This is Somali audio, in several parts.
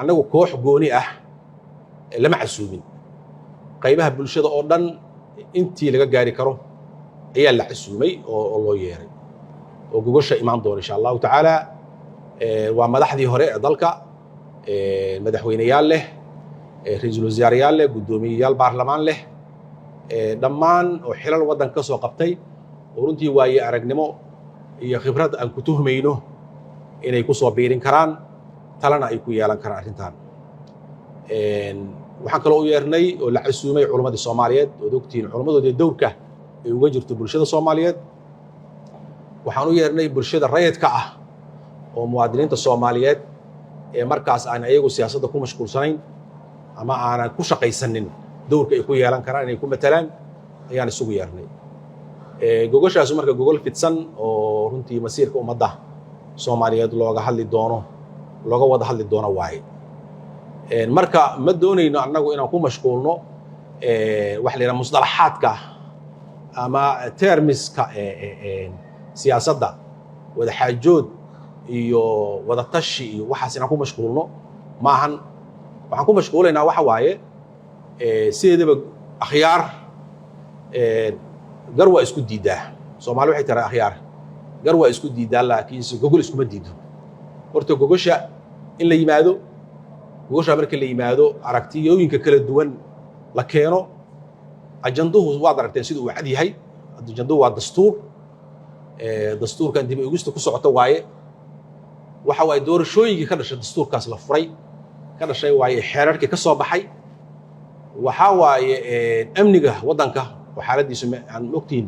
annagu koox gooni ah lama casuumin qaybaha bulshada oo dhan intii laga gaari karo ayaa la casuumay oo loo yeeray oo gogosha imaan doona insha allahu tacaala waa madaxdii hore ee dalka madaxweyneyaal leh ra'iisul wasaarayaal leh guddoomiyeyaal baarlamaan leh dhammaan oo xilal waddan ka soo qabtay oo runtii waaye aragnimo iyo khibrad aan ku tuhmayno inay ku soo biirin karaan talana ay ku yeelan karaan arrintan waxaan kaloo u yeernay oo la casuumay culimmadii Soomaaliyeed oo ogtiin culimmadoodii dowrka ay uga jirto bulshada Soomaaliyeed waxaan u yeernay bulshada rayidka ah oo muwaadiniinta Soomaaliyeed ee markaas aan ayagu siyaasadda ku mashquulsanayn ama aanan ku shaqaysanin dowrka ay ku yeelan karaan inay ku matalaan ayaan isugu yeernay gogoshaas marka gogol fidsan oo runtii masiirka ummadda Soomaaliyeed looga wada hadli doono waaye marka ma doonayno annagu inaan ku mashquulno wax la yidhaha musdalaxaadka ama termiska siyaasadda wada xaajood iyo wada tashi iyo waxaas inaan ku mashquulno maahan waxaan ku mashquulaynaa waxa waaye sideedaba akhyaar gar waa isku diidaa Soomaali waxay tiraa akhyaar gar waa isku diidaa laakiin gogol iskuma diido horta gogosha in la yimaado gogosha marka la yimaado aragtiyooyinka kala duwan la keeno ajanduhu waad aragteen siduu cad yahay ajanduhu waa dastuurkan dib u eegista ku socota waaye waxa waaye doorashooyinkii ka dhashay dastuurkaas la furay ka dhashay waaye xeerarkii ka soo baxay waxa waaye amniga waddanka oo xaaladiisu aan ogtiin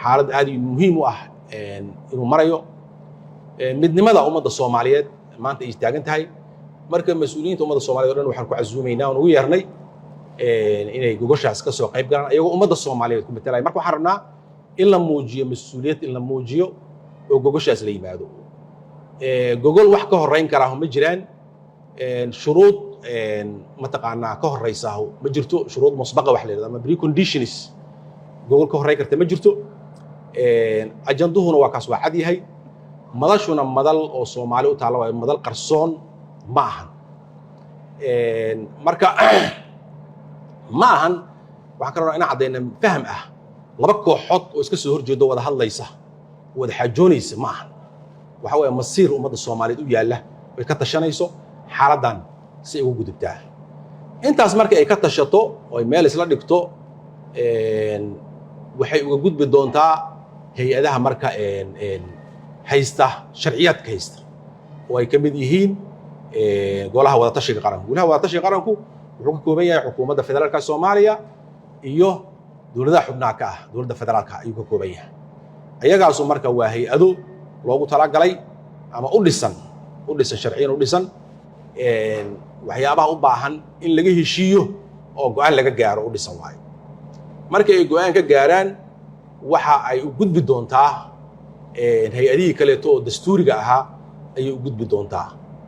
xaalad aad muhiim u ah inuu marayo midnimada ummadda Soomaaliyeed maanta ay taagan tahay marka mas'uuliyiinta ummadda Soomaaliyeed oo dhan waxaan ku casuumaynaa oo ugu yeernay inay gogoshaas ka soo qayb galaan ayagoo ummadda Soomaaliyeed ku metelay marka waxaan rabnaa in la muujiyo mas'uuliyad in la muujiyo oo gogoshaas la yimaado gogol wax ka horeyn kara ma jiraan shuruud mataqaanaa ka horeysa ma jirto shuruud musbaqa wax la yiraahdo ama preconditions gogol ka horeyn karta ma jirto ajanduhuna waa kaas waa cad yahay madashuna madal oo Soomaali u taalo waa madal qarsoon ma ahan marka ma ahan waxaan ka rabnaa inaan cadeyno faham ah laba kooxood oo iska soo horjeedo wada hadlaysa wada xaajoonaysa ma ahan waxa weeye masiir ummadda Soomaaliyeed u yaala way ka tashanayso xaaladan si ay ugu gudubtaa intaas markii ay ka tashato oo ay meel isla dhigto waxay uga gudbi doontaa hay'adaha marka haysta sharciyaadka haysta oo ay ka mid yihiin golaha wada tashiga qaranku golaha wada tashiga qaranku wuxuu ka kooban yahay xukuumadda federaalka Soomaaliya iyo dowladaha xubnaha ka ah dowladda federaalka ayuu ka kooban yahay ayagaasu marka waa hay'ado loogu talagalay ama u dhisan sharciyan u dhisan waxyaabaha u baahan in laga heshiiyo oo go'aan laga gaaro u dhisan waayo markay ay go'aan ka gaaraan waxa ay u gudbi doontaa hay'adihii kaleeto oo dastuuriga ahaa ayay u gudbi doontaa